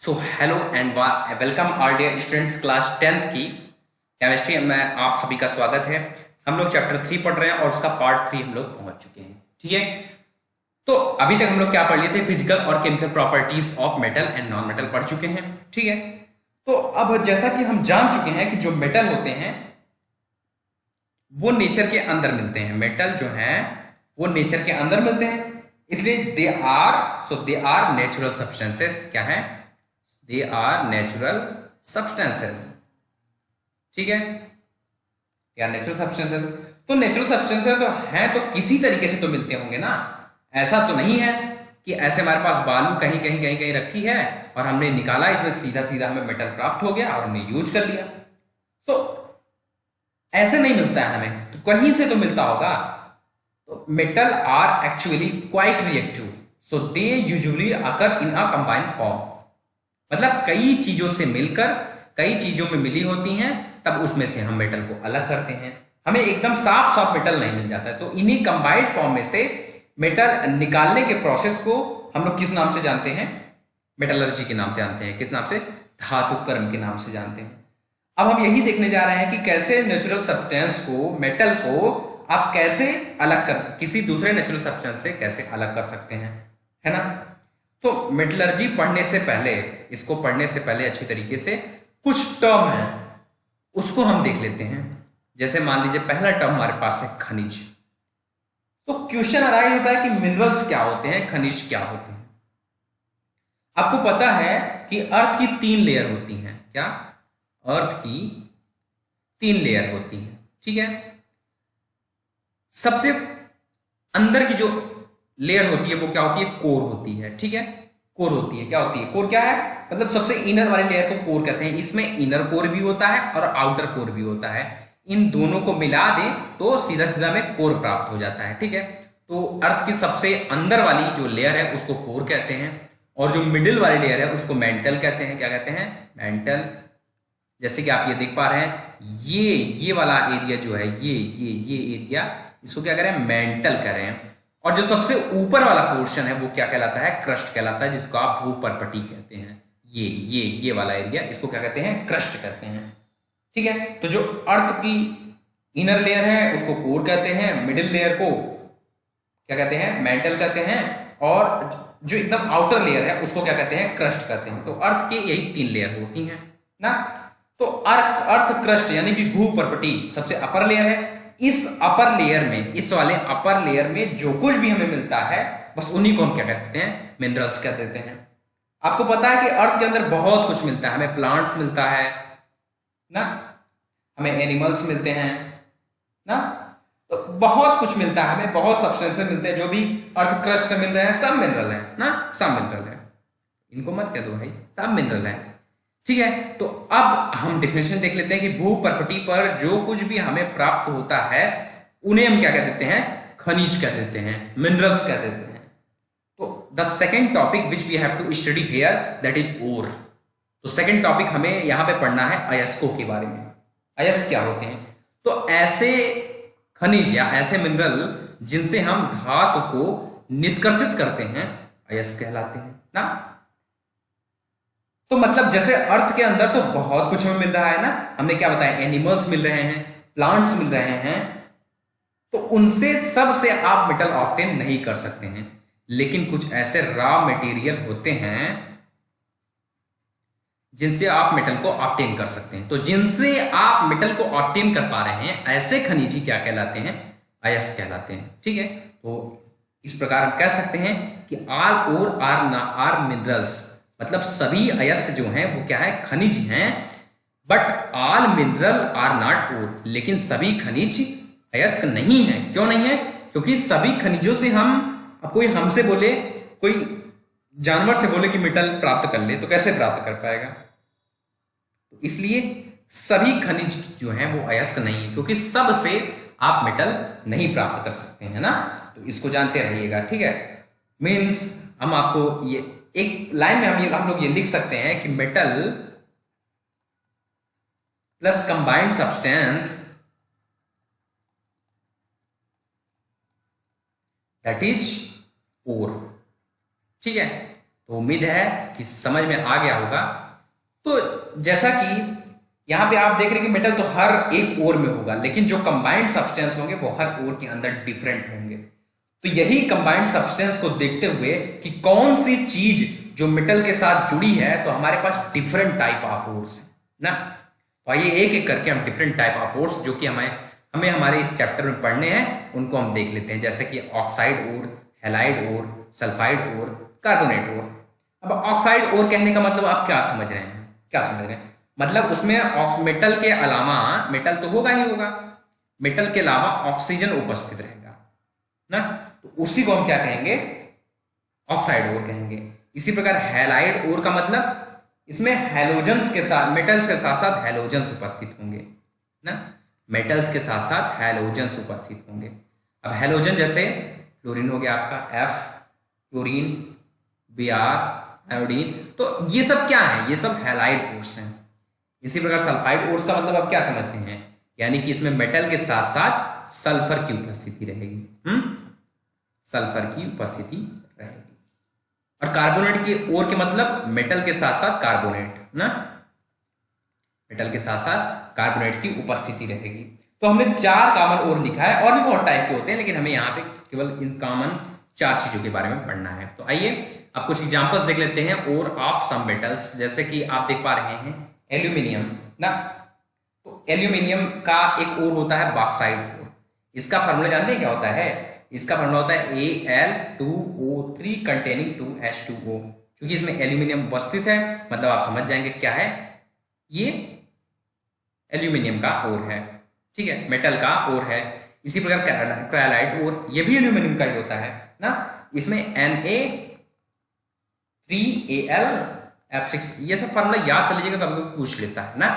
So hello and welcome all dear students class 10th की chemistry में आप सभी का स्वागत है। हम लोग चैप्टर 3 पढ़ रहे हैं और उसका पार्ट 3 हम लोग पहुंच चुके हैं। ठीक है, तो अभी तक हम लोग क्या पढ़ लिए थे? फिजिकल और chemical properties of metal and non metal पढ़ चुके हैं। ठीक है, तो अब जैसा कि हम जान चुके हैं कि जो मेटल होते हैं वो नेचर के अंदर मिलते हैं। मेटल जो है वो नेचर के अंदर मिलते हैं, इसलिए दे आर नेचुरल सब्सटेंसेस। क्या है? They are natural substances. ठीक है, दे आर नेचुरल सब्सटेंसेस। तो नेचुरल सब्सटेंसेस तो हैं, तो किसी तरीके से तो मिलते होंगे ना। ऐसा तो नहीं है कि ऐसे हमारे पास बालू कहीं कहीं कहीं कहीं रखी है और हमने निकाला, इसमें सीधा सीधा हमें मेटल प्राप्त हो गया और हमने यूज कर लिया। तो ऐसे नहीं मिलता है हमें, तो कहीं से तो मिलता होगा। तो metal are actually quite reactive, so they usually occur in a combined form. मतलब कई चीजों से मिलकर, कई चीजों में मिली होती हैं, तब उसमें से हम मेटल को अलग करते हैं। हमें एकदम साफ साफ मेटल नहीं मिल जाता है, तो इन्हीं कंबाइंड फॉर्म में से मेटल निकालने के प्रोसेस को हम लोग किस नाम से जानते हैं? मेटलर्जी के नाम से जानते हैं। किस नाम से? धातु कर्म के नाम से जानते हैं। अब हम यही देखने जा रहे हैं कि कैसे नेचुरल सब्सटेंस को, मेटल को आप कैसे अलग कर, किसी दूसरे नेचुरल सब्सटेंस से कैसे अलग कर सकते हैं, है ना। तो मेटलर्जी पढ़ने से पहले, इसको पढ़ने से पहले अच्छी तरीके से कुछ टर्म है उसको हम देख लेते हैं। जैसे मान लीजिए पहला टर्म हमारे पास है खनिज। तो क्वेश्चन अराइज होता है कि मिनरल्स क्या होते हैं, खनिज क्या होते हैं। आपको पता है कि अर्थ की 3 लेयर होती हैं। क्या? अर्थ की 3 लेयर होती हैं। ठीक है, सबसे अंदर की जो लेयर होती है वो क्या होती है? कोर होती है। ठीक है, कोर होती है। क्या होती है कोर? क्या है? मतलब सबसे इनर वाली लेयर को कोर कहते हैं। इसमें इनर कोर भी होता है और आउटर कोर भी होता है। इन दोनों को मिला दें तो सीधा सीधा में कोर प्राप्त हो जाता है। ठीक है, तो अर्थ की सबसे अंदर वाली जो लेयर है उसको कोर कहते हैं, और जो मिडिल वाली लेयर है उसको मेंटल कहते हैं। क्या कहते हैं? मेंटल। जैसे कि आप ये देख पा रहे हैं, ये वाला एरिया जो है, ये एरिया, इसको क्या करें? मेंटल करें। और जो सबसे ऊपर वाला पोर्शन है वो क्या कहलाता है? क्रस्ट कहलाता है, जिसको आप भूपर्पटी कहते हैं। ये वाला एरिया, इसको क्या कहते हैं? क्रस्ट कहते हैं। ठीक है, तो जो अर्थ की इनर लेयर है उसको कोर कहते हैं, मिडिल लेयर को क्या कहते हैं? मेंटल कहते हैं, और जो एकदम आउटर लेयर है उसको क्या कहते हैं? क्रस्ट कहते हैं। तो अर्थ के यही 3 लेयर होती हैं ना। तो अर्थ अर्थ क्रस्ट यानी कि भूपर्पटी सबसे अपर लेयर है। इस अपर लेयर में, इस वाले अपर लेयर में जो कुछ भी हमें मिलता है बस उन्हीं को हम क्या कहते हैं? मिनरल्स कह देते हैं। आपको पता है कि अर्थ के अंदर बहुत कुछ मिलता है। हमें प्लांट्स मिलता है ना, हमें एनिमल्स मिलते हैं ना, तो बहुत कुछ मिलता है हमें, बहुत सब्सटेंसेस मिलते हैं। जो भी अर्थ क्रस्ट से मिल रहे हैं सब मिनरल है ना, सब मिनरल है। इनको मत कह दो भाई, सब मिनरल है। ठीक है, तो अब हम डेफिनेशन देख लेते हैं कि भूपर्पटी पर जो कुछ भी हमें प्राप्त होता है उन्हें हम क्या कह देते हैं? खनिज कह देते हैं, मिनरल्स कह देते हैं। तो the second topic which we have to study here that is ore. तो सेकेंड टॉपिक हमें यहां पे पढ़ना है अयस्कों के बारे में। अयस्क क्या होते हैं? तो ऐसे खनिज या ऐसे मिनरल जिनसे हम धातु को निष्कर्षित करते हैं, अयस्क कहलाते हैं ना। तो मतलब जैसे अर्थ के अंदर तो बहुत कुछ हमें मिल रहा है ना, हमने क्या बताया? एनिमल्स मिल रहे हैं, प्लांट्स मिल रहे हैं, तो उनसे सब से आप मेटल ऑब्टेन नहीं कर सकते हैं। लेकिन कुछ ऐसे रॉ मटेरियल होते हैं जिनसे आप मेटल को ऑब्टेन कर सकते हैं। तो जिनसे आप मेटल को ऑब्टेन कर पा रहे हैं ऐसे खनिज ही क्या कहलाते हैं? अयस्क कहलाते हैं। ठीक है, तो इस प्रकार हम कह सकते हैं कि ऑल ओर आर मिनरल्स, मतलब सभी अयस्क जो हैं वो क्या है? खनिज हैं। But all mineral are not ore, लेकिन सभी खनिज अयस्क नहीं है। क्यों नहीं है? क्योंकि सभी खनिजों से हम, अब कोई हमसे बोले, कोई जानवर से बोले कि मेटल प्राप्त कर ले, तो कैसे प्राप्त कर पाएगा? तो इसलिए सभी खनिज जो हैं वो अयस्क नहीं है, क्योंकि सबसे आप मेटल नहीं प्राप्त कर सकते हैं ना। तो इसको जानते रहिएगा। ठीक है, मीन्स हम आपको ये एक लाइन में हम लोग ये लिख सकते हैं कि metal plus combined substance that is ore. ठीक है, तो उम्मीद है कि समझ में आ गया होगा। तो जैसा कि यहाँ पे आप देख रहे हैं कि मेटल तो हर एक ओर में होगा, लेकिन जो कंबाइंड सब्सटेंस होंगे वो हर ओर के अंदर डिफरेंट होंगे। तो यही कंबाइंड सब्सटेंस को देखते हुए कि कौन सी चीज जो मेटल के साथ जुड़ी है, तो हमारे पास डिफरेंट टाइप ऑफ ओर्स है ना। तो आइए एक एक करके हम डिफरेंट टाइप ऑफ ओर्स जो कि हमें हमें हमारे इस चैप्टर में पढ़ने हैं उनको हम देख लेते हैं। जैसे कि ऑक्साइड ओर, हैलाइड ओर, सल्फाइड ओर, कार्बोनेट ओर। अब ऑक्साइड ओर कहने का मतलब आप क्या समझ रहे हैं, क्या समझ रहे हैं? मतलब उसमें मेटल के अलावा, मेटल तो होगा ही होगा, मेटल के अलावा ऑक्सीजन उपस्थित रहेगा ना, तो उसी को हम क्या कहेंगे? ऑक्साइड ओर कहेंगे। इसी प्रकार हैलाइड ओर का मतलब इसमें हैलोजेंस के साथ, मेटल्स के साथ साथ हैलोजेंस उपस्थित होंगे ना, मेटल्स के साथ साथ हैलोजेंस उपस्थित होंगे। अब हैलोजन जैसे फ्लोरीन हो गया आपका F, क्लोरीन, Br, आयोडीन, तो ये सब क्या है? ये सब हैलाइड ओर्स हैं। इसी प्रकार सल्फाइड ओर्स का मतलब आप क्या समझते हैं? यानी कि इसमें मेटल के साथ साथ सल्फर की उपस्थिति रहेगी। सल्फर की उपस्थिति रहेगी। और कार्बोनेट की ओर के मतलब मेटल के साथ साथ कार्बोनेट ना, मेटल के साथ साथ कार्बोनेट की उपस्थिति रहेगी। तो हमने 4 कॉमन ओर लिखा है, और भी बहुत टाइप के होते हैं, लेकिन हमें यहाँ पे केवल इन कॉमन 4 चीजों के बारे में पढ़ना है। तो आइए अब कुछ एग्जांपल्स देख लेते हैं ओर ऑफ सम मेटल्स। जैसे कि आप देख पा रहे हैं एल्यूमिनियम ना, तो एल्यूमिनियम का एक ओर होता है बॉक्साइड ओर। इसका फार्मूला जानते हैं क्या होता है? इसका फार्मूला होता है Al2O3 कंटेनिंग 2H2O। क्योंकि इसमें एल्यूमिनियम उपस्थित है, मतलब आप समझ जाएंगे क्या है, ये एल्यूमिनियम का ओर है, ठीक है, मेटल का ओर है। इसी प्रकार क्रायोलाइट ओर, ये भी एल्यूमिनियम का ही होता है ना। इसमें Na3Al F6, ये सब फार्मूला याद कर लीजिएगा, कभी कभी पूछ लेता है ना।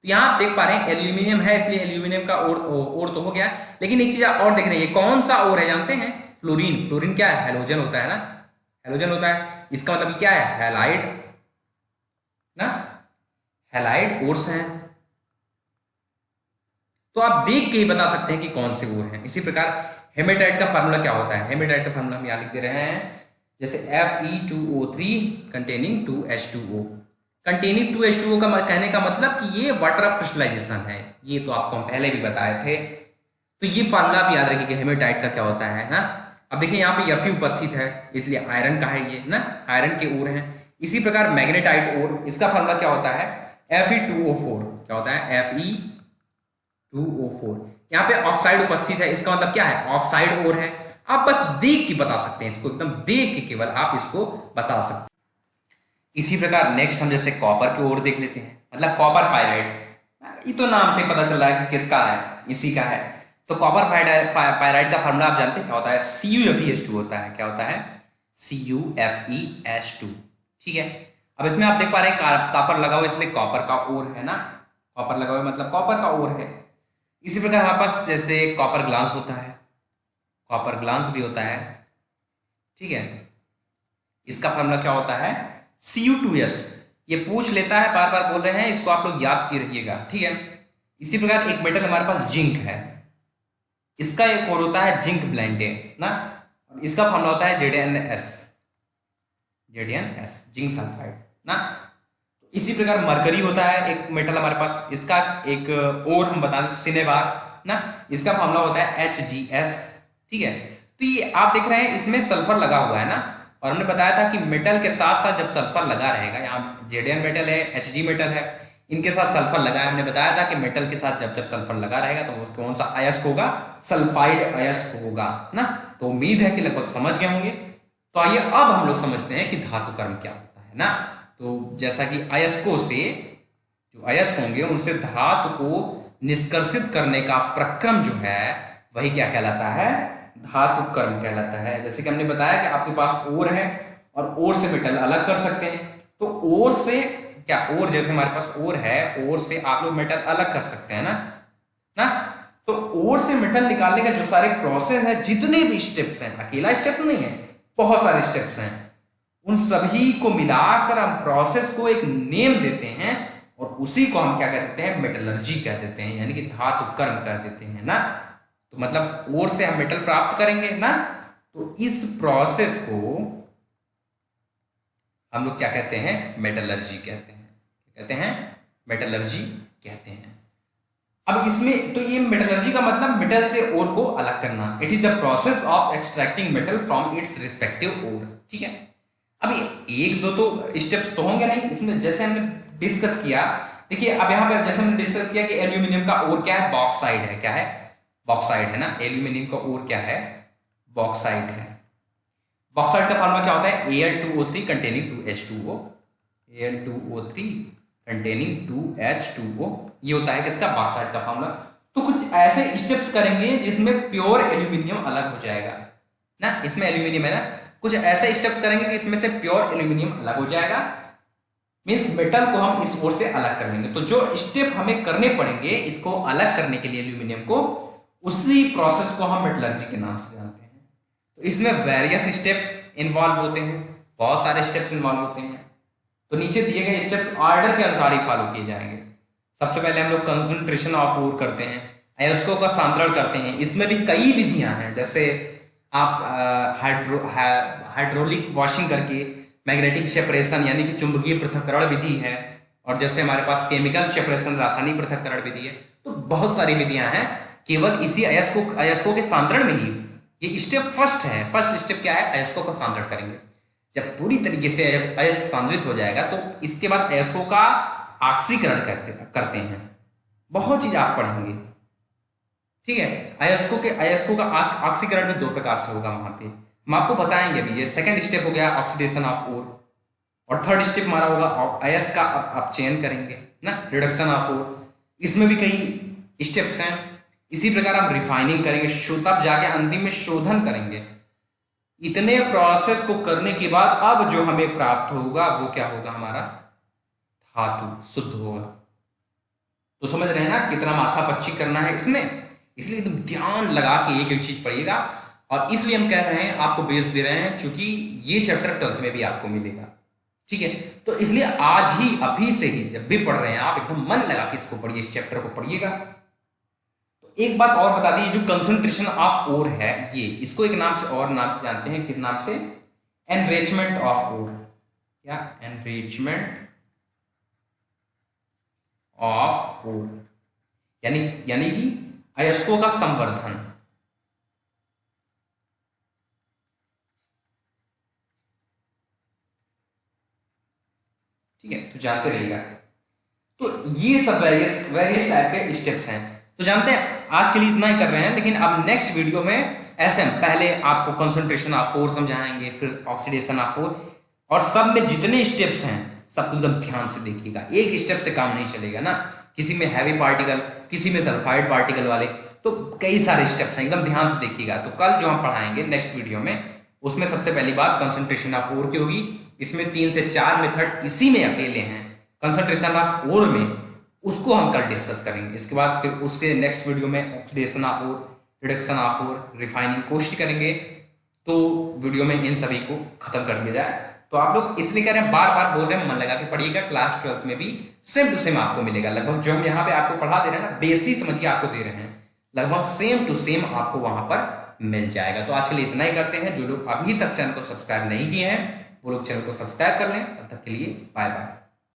तो यहाँ आप देख पा रहे हैं एल्यूमिनियम है, इसलिए एल्यूमिनियम का ओर तो हो गया, लेकिन एक चीज और देख रहे हैं, ये कौन सा ओर है जानते हैं? फ्लोरीन। फ्लोरीन क्या है? हैलोजन होता है ना, हैलोजन होता है। इसका मतलब क्या है? हैलाइड ना, हैलाइड ओर्स हैं। तो आप देख के ही बता सकते हैं कि कौन से ओर हैं। इसी प्रकार हेमेटाइट का फार्मूला क्या होता है? हेमेटाइट का फार्मूला हम यहाँ लिख दे रहे हैं, जैसे Fe2O3 containing 2H2O। Containing 2H2O का कहने का मतलब कि ये वाटर ऑफ क्रिस्टलाइजेशन है, ये तो आपको हम पहले भी बताए थे। तो ये फार्मूला आप याद रखिए कि हेमेटाइट का क्या होता है ना। अब देखिए यहाँ पे Fe उपस्थित है, इसलिए आयरन का है ये ना, आयरन के ओर है। इसी प्रकार मैग्नेटाइट ओर, इसका फार्मूला क्या होता है? Fe2O4। क्या होता है? Fe2O4। यहाँ पे ऑक्साइड उपस्थित है, इसका मतलब क्या है? ऑक्साइड ओर है। आप बस देख के बता सकते हैं इसको, एकदम देख के केवल आप इसको बता सकते हैं। इसी प्रकार नेक्स्ट हम जैसे कॉपर की ओर देख लेते हैं, मतलब कॉपर पायराइड। ये तो नाम से पता चल रहा है कि किसका है, इसी का है। तो कॉपर पायराइड का फार्मूला आप जानते हैं क्या होता है? CuFeS2 होता है। क्या होता है? CuFeS2, ठीक है। अब इसमें आप देख पा रहे हैं कॉपर लगा हुआ, इसलिए कॉपर का ओर है ना, कॉपर लगा हुआ मतलब कॉपर का ओर है। इसी प्रकार हमारे पास जैसे कॉपर ग्लास होता है, कॉपर ग्लास भी होता है, ठीक है। इसका फार्मूला क्या होता है? Cu2S। ये पूछ लेता है, बार बार बोल रहे हैं, इसको आप लोग याद किए रहिएगा, ठीक है। इसी प्रकार एक मेटल हमारे पास जिंक है, इसका एक और होता है जिंक ब्लेंडे ना, इसका फार्मूला होता है ZnS, जिंक सल्फाइड ना। इसी प्रकार मरकरी होता है एक मेटल हमारे पास, इसका एक और हम बता दें सिनेबार ना, इसका फार्मूला होता है HgS, ठीक है। तो ये आप देख रहे हैं इसमें सल्फर लगा हुआ है ना, और हमने बताया था कि मेटल के साथ साथ जब सल्फर लगा रहेगा, यहाँ Zn मेटल है, Hg मेटल है, इनके साथ सल्फर लगा है। हमने बताया था कि मेटल के साथ जब जब सल्फर लगा रहेगा तो वो कौन सा अयस्क होगा? सल्फाइड अयस्क होगा ना। तो उम्मीद है कि लगभग समझ गए होंगे। तो आइए अब हम लोग समझते हैं कि धातु कर्म क्या होता है ना। तो जैसा कि अयस्कों से, जो अयस्क होंगे उनसे धातु को निष्कर्षित करने का प्रक्रम जो है वही क्या कहलाता है? धातु कर्म कहलाता है। जैसे कि हमने बताया कि आपके पास ओर है और ओर से मेटल अलग कर सकते हैं। तो ओर से क्या, ओर जैसे हमारे पास ओर है, ओर से आप लोग मेटल अलग कर सकते हैं ना। तो ओर से मेटल निकालने का जो सारे प्रोसेस है, जितने भी स्टेप्स हैं, अकेला स्टेप नहीं है, बहुत सारे स्टेप्स हैं, उन सभी को मिलाकर हम प्रोसेस को एक नेम देते हैं और उसी को हम क्या कह देते हैं? मेटलर्जी कह देते हैं, यानी कि धातु कर्म कह देते हैं ना। तो मतलब ओर से हम मेटल प्राप्त करेंगे ना, तो इस प्रोसेस को हम लोग क्या कहते हैं, मेटलर्जी कहते हैं। कहते हैं मेटलर्जी कहते हैं। अब इसमें तो ये मेटलर्जी का मतलब मेटल से ओर को अलग करना। It is the process of extracting metal from its respective ore. ठीक है, अभी एक दो तो स्टेप्स तो होंगे नहीं इसमें, जैसे हमने डिस्कस किया। देखिए अब यहाँ पे जैसे हमने डिस्कस किया कि एल्यूमिनियम का ओर क्या है, बॉक्साइड है। क्या है, बॉक्साइड है ना। एल्यूमिनियम का ओर क्या है, बॉक्साइड है। बॉक्साइड का फॉर्मूला क्या होता है, Al2O3 containing 2H2O। Al2O3 containing 2H2O, ये होता है किसका, बॉक्साइड का फॉर्मूला। तो कुछ ऐसे स्टेप्स करेंगे जिसमें प्योर एल्यूमिनियम अलग हो जाएगा ना। इसमें एल्यूमिनियम है ना, कुछ ऐसे स्टेप्स करेंगे कि इसमें से प्योर एल्यूमिनियम अलग हो जाएगा। मींस मेटल को हम इस ओर से अलग कर लेंगे। तो जो स्टेप हमें करने पड़ेंगे इसको अलग करने के लिए एल्यूमिनियम को, उसी प्रोसेस को हम मेटलर्जी के नाम से जानते हैं। तो इसमें वेरियस स्टेप इन्वॉल्व होते हैं, बहुत सारे स्टेप्स इन्वॉल्व होते हैं। तो नीचे दिए गए स्टेप्स ऑर्डर के अनुसार ही फॉलो किए जाएंगे। सबसे पहले हम लोग कंसंट्रेशन ऑफ ओर करते हैं, अयस्कों का सांद्रण करते हैं। इसमें भी कई विधियां हैं, जैसे आप हाइड्रोलिक वॉशिंग करके, मैग्नेटिक सेपरेशन यानी कि चुंबकीय पृथक्करण विधि है, और जैसे हमारे पास केमिकल सेपरेशन रासायनिक पृथक्करण विधि है। तो बहुत सारी विधियां हैं। केवल इसी अयस्कों के सांद्रण में ही ये स्टेप फर्स्ट है। फर्स्ट स्टेप क्या है, अयस्कों का सांद्रण करेंगे। जब पूरी तरीके से अयस्क सांद्रित हो जाएगा तो इसके बाद अयस्कों का ऑक्सीकरण करते हैं। बहुत चीज आप पढ़ेंगे। ठीक है, अयस्कों का ऑक्सीकरण में दो प्रकार से होगा वहां पे, हम आपको बताएंगे अभी। ये सेकंड स्टेप हो गया ऑक्सीडेशन ऑफ ओर, और थर्ड स्टेप हमारा होगा अयस्क का अपचयन करेंगे ना, रिडक्शन ऑफ ओर। इसमें भी कई स्टेप्स हैं। इसी प्रकार हम रिफाइनिंग करेंगे, तब जाके अंतिम में शोधन करेंगे। इतने प्रोसेस को करने के बाद अब जो हमें प्राप्त होगा वो क्या होगा, हमारा धातु शुद्ध होगा। तो समझ रहे हैं ना कितना माथा पच्ची करना है इसमें। इसलिए एकदम ध्यान लगा के एक एक चीज पढ़िएगा। और इसलिए हम कह रहे हैं, आपको बेस दे रहे हैं, क्योंकि ये चैप्टर 12th में भी आपको मिलेगा। ठीक है, तो इसलिए आज ही अभी से ही जब भी पढ़ रहे हैं आप एकदम मन लगा के इसको पढ़िए, इस चैप्टर को पढ़िएगा। तो एक बात और बता दी, जो कंसंट्रेशन ऑफ ओर है, ये इसको एक नाम से और नाम से जानते हैं, किस नाम से, एनरिचमेंट ऑफ ओर। क्या, एनरिचमेंट ऑफ ओर, यानी कि अयस्कों का संवर्धन। ठीक है, तो जानते रहिएगा। तो ये सब वेरियस टाइप के स्टेप्स हैं। तो जानते हैं आज के लिए इतना ही कर रहे हैं, लेकिन अब नेक्स्ट वीडियो में ऐसे हम पहले आपको कंसंट्रेशन ऑफ ओर समझाएंगे, फिर ऑक्सीडेशन ऑफ ओर, और सब में जितने स्टेप्स हैं सब एकदम ध्यान से देखिएगा। एक स्टेप से काम नहीं चलेगा ना, किसी में हैवी पार्टिकल, किसी में सल्फाइड पार्टिकल वाले, तो कई सारे स्टेप्स हैं, एकदम ध्यान से देखिएगा। तो कल जो हम पढ़ाएंगे नेक्स्ट वीडियो में, उसमें सबसे पहली बात कंसंट्रेशन ऑफ ओर की होगी। इसमें 3 से 4 मेथड इसी में अकेले हैं कंसंट्रेशन ऑफ ओर में, उसको हम कल डिस्कस करेंगे। इसके बाद फिर उसके नेक्स्ट वीडियो में oxidation of ore, reduction of ore, refining कोशिश करेंगे। तो वीडियो में इन सभी को खत्म कर दिया जाए। तो आप लोग इसलिए कह रहे हैं, बार बार बोल रहे हैं, मन लगा के पढ़िएगा। क्लास 12th में भी सेम टू सेम आपको मिलेगा। लगभग जो हम यहाँ पे आपको पढ़ा दे रहे हैं ना, बेसिक समझ के आपको दे रहे हैं, लगभग सेम टू सेम आपको वहां पर मिल जाएगा। तो आज के लिए इतना ही करते हैं। जो लोग अभी तक चैनल को सब्सक्राइब नहीं किए हैं वो लोग चैनल को सब्सक्राइब कर लें। तब तक के लिए बाय बाय।